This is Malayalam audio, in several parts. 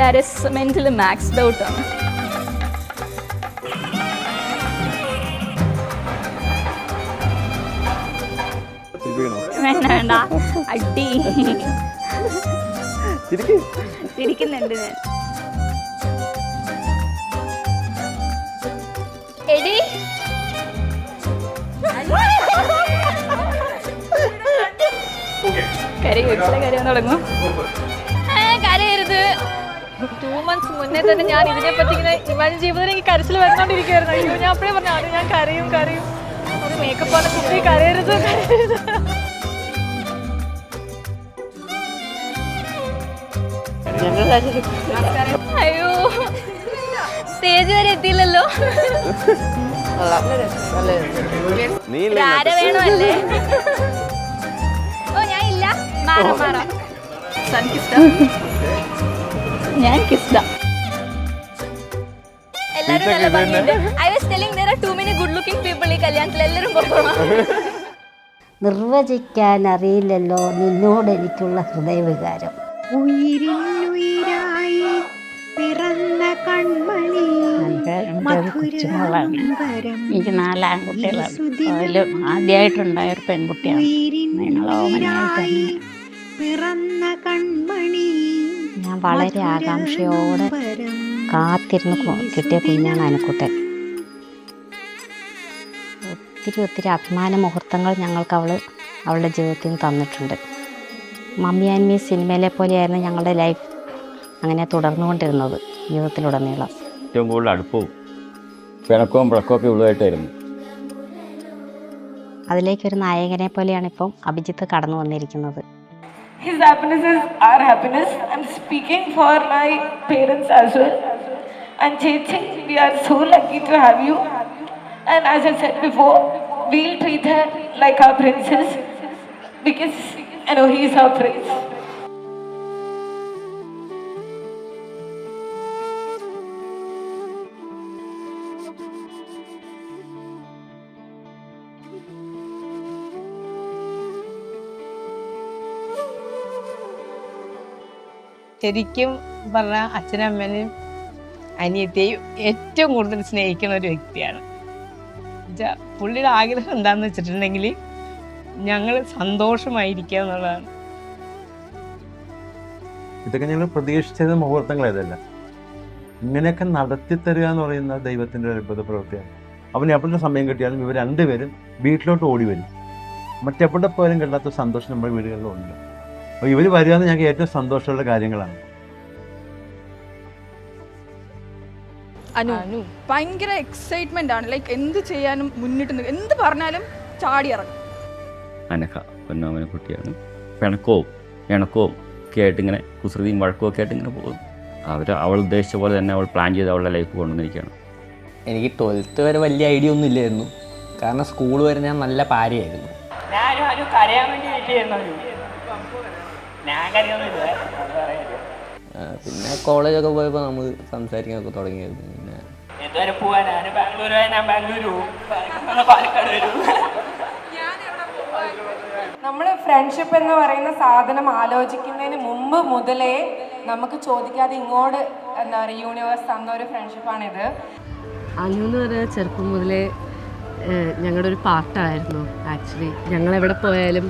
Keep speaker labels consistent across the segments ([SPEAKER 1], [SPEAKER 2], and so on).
[SPEAKER 1] Whereas mentally maxed out ആണ്. വേണ്ട അടി ചിരിക്കുന്നുണ്ട് ഞാൻ. എടി കരയാൻ തുടങ്ങും. കരയരുത്. 2 months മുന്നേ തന്നെ ഞാൻ ഇതിനെ പറ്റി ഇങ്ങനെ ഇമാജിൻ ചെയ്യുമ്പോൾ എനിക്ക് കരച്ചിൽ വന്നുകൊണ്ടിരിക്കുകയായിരുന്നു. അയ്യോ ഞാൻ അപ്പോഴേ പറഞ്ഞു അത് ഞാൻ കരയും ഒരു മേക്കപ്പ് ആണ് കുട്ടി കരയരുത്. അയ്യോ സ്റ്റേജ് വരെ എത്തിയില്ലല്ലോ. വേണോ അല്ലേ? ഓ ഞാൻ ഇല്ല. മാറാം ഞാൻ കിസ്ഡ. എല്ലാരും നല്ല ഭംഗിയുണ്ട്. I was telling there are too many good looking people ഈ കല്യാണത്തിൽ. എല്ലാവരും പോകണം.
[SPEAKER 2] നിർവചിക്കാൻ അറിയില്ലല്ലോ നിന്നോട് എനിക്കുള്ള ഹൃദയവികാരം.
[SPEAKER 3] ഉയിരിനുയിരായി പിറന്ന കൺമണി
[SPEAKER 4] എനിക്ക് 4 ആൺകുട്ടികളാണ്. അതിൽ ആദ്യമായിട്ടുണ്ടായ ഒരു പെൺകുട്ടിയാണ്.
[SPEAKER 3] പിറന്ന കൺമണി
[SPEAKER 2] ഞാൻ വളരെ ആകാംക്ഷയോടെ കാത്തിരുന്ന് കിട്ടിയ കുഞ്ഞാണ് അനുക്കുട്ടൻ. ഒത്തിരി അഭിമാന മുഹൂർത്തങ്ങൾ ഞങ്ങൾക്ക് അവളുടെ ജീവിതത്തിൽ നിന്ന് തന്നിട്ടുണ്ട്. മമ്മി ആൻഡ് മീ സിനിമയിലെ പോലെയായിരുന്നു ഞങ്ങളുടെ ലൈഫ് അങ്ങനെ തുടർന്നുകൊണ്ടിരുന്നത് ജീവിതത്തിലുടനീളം.
[SPEAKER 5] ഏറ്റവും കൂടുതൽ അടുപ്പവും പിണക്കവും പിളക്കമൊക്കെ ഉള്ളതായിട്ടായിരുന്നു.
[SPEAKER 2] അതിലേക്കൊരു നായകനെ പോലെയാണ് ഇപ്പം അഭിജിത്ത് കടന്നു വന്നിരിക്കുന്നത്.
[SPEAKER 6] His happiness is our happiness. I'm speaking for my parents as well. And Chechi, we are so lucky to have you. And as I said before, we'll treat her like our princess because I know he is our prince.
[SPEAKER 7] ശരിക്കും പറഞ്ഞാൽ അച്ഛനും അമ്മേനെയും അനിയത്തെയും ഏറ്റവും കൂടുതൽ സ്നേഹിക്കുന്ന ഒരു വ്യക്തിയാണ്. പുള്ളിയുടെ ആഗ്രഹം എന്താണെന്ന് വെച്ചിട്ടുണ്ടെങ്കിൽ ഞങ്ങൾ സന്തോഷമായിരിക്കുക എന്നുള്ളതാണ്.
[SPEAKER 8] ഇതൊക്കെ ഞങ്ങൾ പ്രതീക്ഷിച്ചത് മുഹൂർത്തങ്ങളേതല്ല. ഇങ്ങനെയൊക്കെ നടത്തിത്തരിക എന്ന് പറയുന്ന ദൈവത്തിൻ്റെ ഒരു അത്ഭുത പ്രവൃത്തിയാണ്. അവന് എപ്പോഴും സമയം കിട്ടിയാലും ഇവർ രണ്ടുപേരും വീട്ടിലോട്ട് ഓടി വരും. മറ്റെവിടെ പോലും കിട്ടാത്ത സന്തോഷം നമ്മുടെ വീടുകളിലുണ്ട്. അപ്പോൾ ഇവർ വരിക എന്ന് ഞങ്ങൾക്ക് ഏറ്റവും സന്തോഷമുള്ള കാര്യങ്ങളാണ്.
[SPEAKER 1] അനു ഭയങ്കര എക്സൈറ്റ്മെന്റ് ആണ്. ലൈക്ക് എന്ത് ചെയ്യാനും മുന്നിട്ട് എന്ത് പറഞ്ഞാലും ചാടി ഇറങ്ങും.
[SPEAKER 5] അനഘ പൊന്നാമന കുട്ടിയാണ്. പിണക്കവും ഇണക്കവും ഒക്കെ ആയിട്ട് ഇങ്ങനെ കുസൃതിയും വഴക്കവും ഒക്കെ ആയിട്ട് ഇങ്ങനെ പോകും. അവൾ ഉദ്ദേശിച്ച പോലെ തന്നെ അവൾ പ്ലാൻ ചെയ്ത് അവളുടെ ലൈഫ് കൊണ്ടുവന്നിരിക്കുകയാണ്.
[SPEAKER 9] എനിക്ക് 12th വരെ വലിയ ഐഡിയ ഒന്നും ഇല്ലായിരുന്നു. കാരണം സ്കൂൾ വരെ ഞാൻ നല്ല പാരയായിരുന്നു. പിന്നെ കോളേജൊക്കെ പോയപ്പോൾ നമ്മൾ സംസാരിക്കാനൊക്കെ തുടങ്ങിയായിരുന്നു. പിന്നെ
[SPEAKER 6] നമ്മൾ ഫ്രണ്ട്ഷിപ്പ് എന്ന് പറയുന്ന സാധനം ആലോചിക്കുന്നതിന് മുമ്പ് മുതലേ നമുക്ക് ചോദിക്കാതെ ഇങ്ങോട്ട് എന്താ പറയുക യൂണിവേഴ്സ് തന്ന ഒരു ഫ്രണ്ട്ഷിപ്പാണിത്.
[SPEAKER 10] അനു എന്ന് പറഞ്ഞാൽ ചെറുപ്പം മുതലേ ഞങ്ങളുടെ ഒരു പാർട്ടായിരുന്നു. ആക്ച്വലി ഞങ്ങളെവിടെ പോയാലും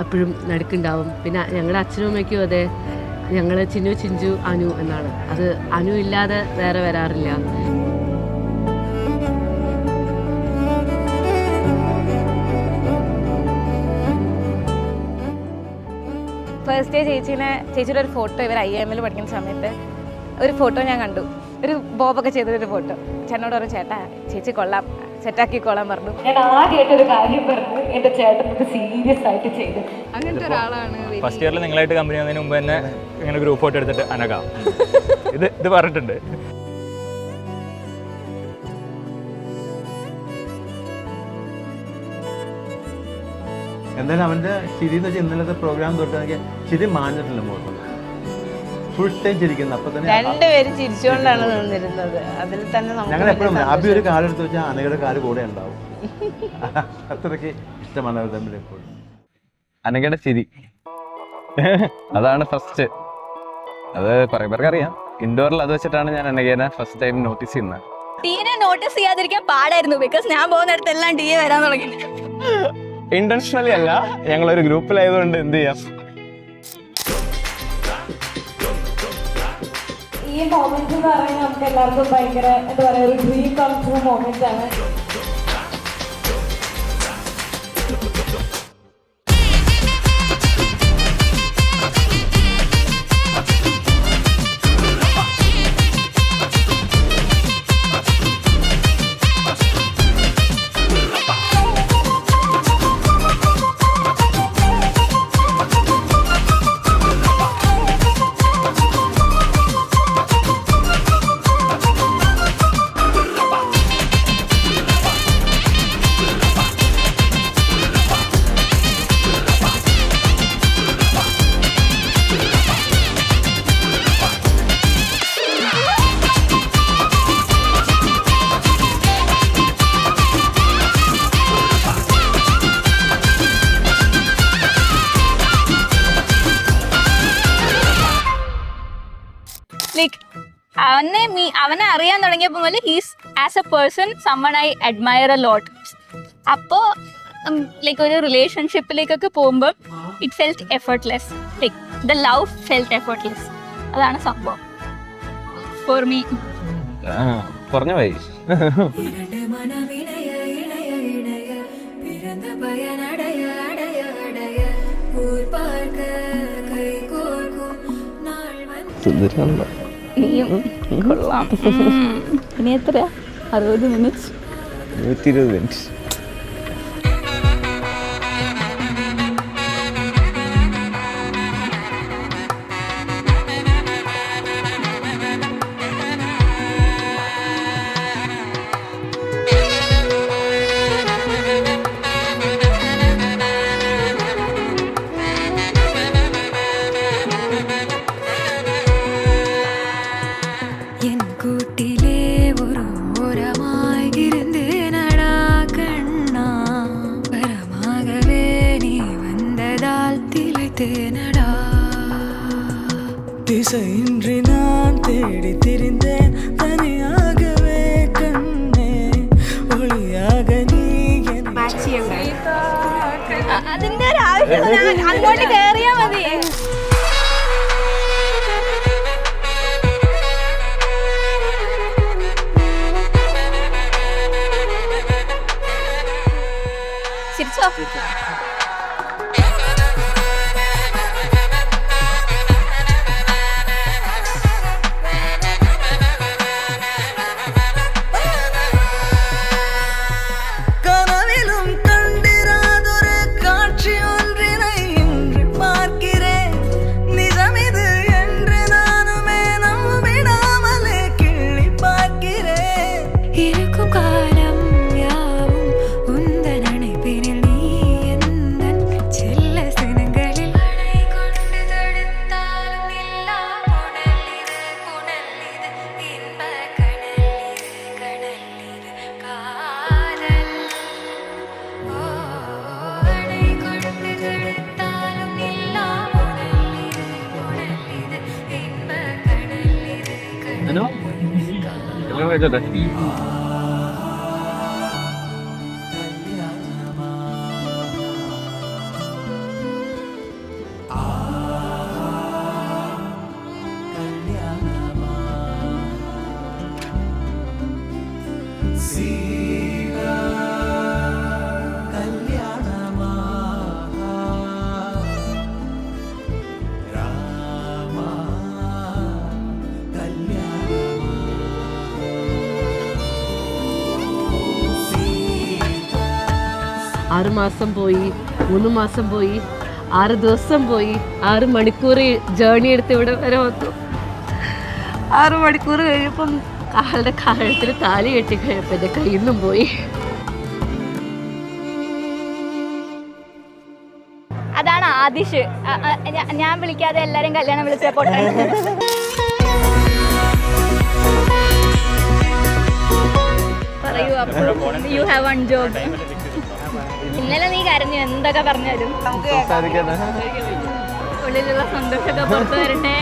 [SPEAKER 10] എപ്പോഴും നടുക്കുണ്ടാവും. പിന്നെ ഞങ്ങളുടെ അച്ഛനും അമ്മയ്ക്കും അതെ, ഞങ്ങൾ ചിന്നു ചിഞ്ചു അനു എന്നാണ്. അത് അനു ഇല്ലാതെ വേറെ വരാറില്ല.
[SPEAKER 1] ഫസ്റ്റ് ഡേ ചേച്ചിയുടെ ഒരു ഫോട്ടോ ഇവർ IIM പഠിക്കുന്ന സമയത്ത് ഒരു ഫോട്ടോ ഞാൻ കണ്ടു. ഒരു ബോബൊക്കെ ചെയ്തൊരു ഫോട്ടോ. ചേട്ടനോട് പറഞ്ഞു ചേട്ടാ ചേച്ചി കൊള്ളാം, സെറ്റാക്കിക്കോളാൻ പറഞ്ഞു. ഞാൻ ആദ്യമായിട്ടൊരു കാര്യം പറഞ്ഞു എൻ്റെ ചേട്ടനത് സീരിയസ് ആയിട്ട് ചെയ്തു. അങ്ങനത്തെ ഒരാളാണ്.
[SPEAKER 11] ഫസ്റ്റ് ഇയറിൽ നിങ്ങളായിട്ട് കമ്പനി വന്നതിന് മുമ്പ് തന്നെ ഇങ്ങനെ ഗ്രൂപ്പ് ഫോട്ടോ എടുത്തിട്ട് അനഘ ഇത് പറഞ്ഞിട്ടുണ്ട്.
[SPEAKER 8] എന്തായാലും അവൻ്റെ ചിരി എന്ന് വെച്ചാൽ ഇന്നലത്തെ പ്രോഗ്രാം തൊട്ട് എനിക്ക് ചിരി മാഞ്ഞിട്ടില്ല. മുഖത്ത് ഫുൾ ടൈം ചിരിക്കുന്നത്. അപ്പൊ തന്നെ
[SPEAKER 7] രണ്ടുപേരും ചിരിച്ചുകൊണ്ടാണ് നിന്നിരുന്നത്. അതിൽ തന്നെ
[SPEAKER 8] ഞങ്ങൾ എപ്പോഴും അബി ഒരു കാലെടുത്ത് വെച്ചാൽ അനഘയുടെ കാല് കൂടെ ഉണ്ടാവും. അത്രയ്ക്ക് ഇഷ്ടമാണ് അവർ തമ്മിൽ എപ്പോഴും.
[SPEAKER 5] അനഘയുടെ ചിരി അതാണ് ഫസ്റ്റ്.
[SPEAKER 9] അത് കുറേ പേർക്ക് അറിയാം. ഇൻഡോറിൽ അത് വെച്ചിട്ടാണ് ഞാൻ അനഘേനെ ഫസ്റ്റ് ടൈം നോട്ടീസ് ചെയ്യുന്നത്.
[SPEAKER 12] ടീനെ നോട്ടീസ് ചെയ്യാതിരിക്കാൻ പാടായിരുന്നു, ബിക്കോസ് ഞാൻ പോകുന്നിടത്തെല്ലാം ടീ വരാൻ തുടങ്ങി.
[SPEAKER 9] ഇന്റൻഷനലി അല്ല, ഞങ്ങളൊരു ഗ്രൂപ്പിലായതുകൊണ്ട് എന്ത് ചെയ്യാം.
[SPEAKER 6] ഈ മൊമെന്റ്സ് എന്ന് പറയുന്നത് നമുക്ക് എല്ലാവർക്കും ഭയങ്കര എന്താ പറയുക, ഒരു ഡ്രീം കം ട്രൂ മൊമെന്റ്സ് ആണ്.
[SPEAKER 12] ലൈക്ക് അവനെ അറിയാൻ തുടങ്ങിയപ്പോൾ മുതൽ he's as a person someone I admire a lot. അപ്പോൾ ലൈക്ക് ഒരു റിലേഷൻഷിപ്പിലേക്കൊക്കെ പോകുമ്പോൾ it felt effortless, like the love felt effortless. അതാണ് സംഭവം ഫോർ മീ.
[SPEAKER 9] പറഞ്ഞു പോയി.
[SPEAKER 12] കൊള്ളാം. ഇനി എത്ര 60 മിനിറ്റ്സ്
[SPEAKER 9] 120 മിനിറ്റ്.
[SPEAKER 3] திசையின்றி நான் தேடி திரிந்தேன் தனியாகவே கண்ணே ஒளியாக நீ
[SPEAKER 12] അതിന്റെ ഒരു ആവശ്യം അങ്ങോട്ട് കയറിയാ മതി. ചിരിച്ചോ?
[SPEAKER 10] ആറ് മാസം പോയി, 3 മാസം പോയി, 6 ദിവസം പോയി, 6 മണിക്കൂർ ജേർണി എടുത്ത് ഇവിടെ വരെ വന്നു. 6 മണിക്കൂർ കഴിയുമ്പം ആളുടെ കഴുത്തിൽ താലി കെട്ടി കഴിയപ്പോൾ എൻ്റെ കയ്യിൽ നിന്നും പോയി.
[SPEAKER 12] അതാണ് ആദിഷ്. ഞാൻ വിളിക്കാതെ എല്ലാരും കല്യാണം വിളിച്ച പോട്ടെ. പറയൂ, യു ഹാവ് വൺ ജോബ്. ഇന്നലെ നീ കരഞ്ഞു, എന്തൊക്കെ പറഞ്ഞാലും ഉള്ളിലുള്ള സന്തോഷമൊക്കെ പുറത്തു വരട്ടെ.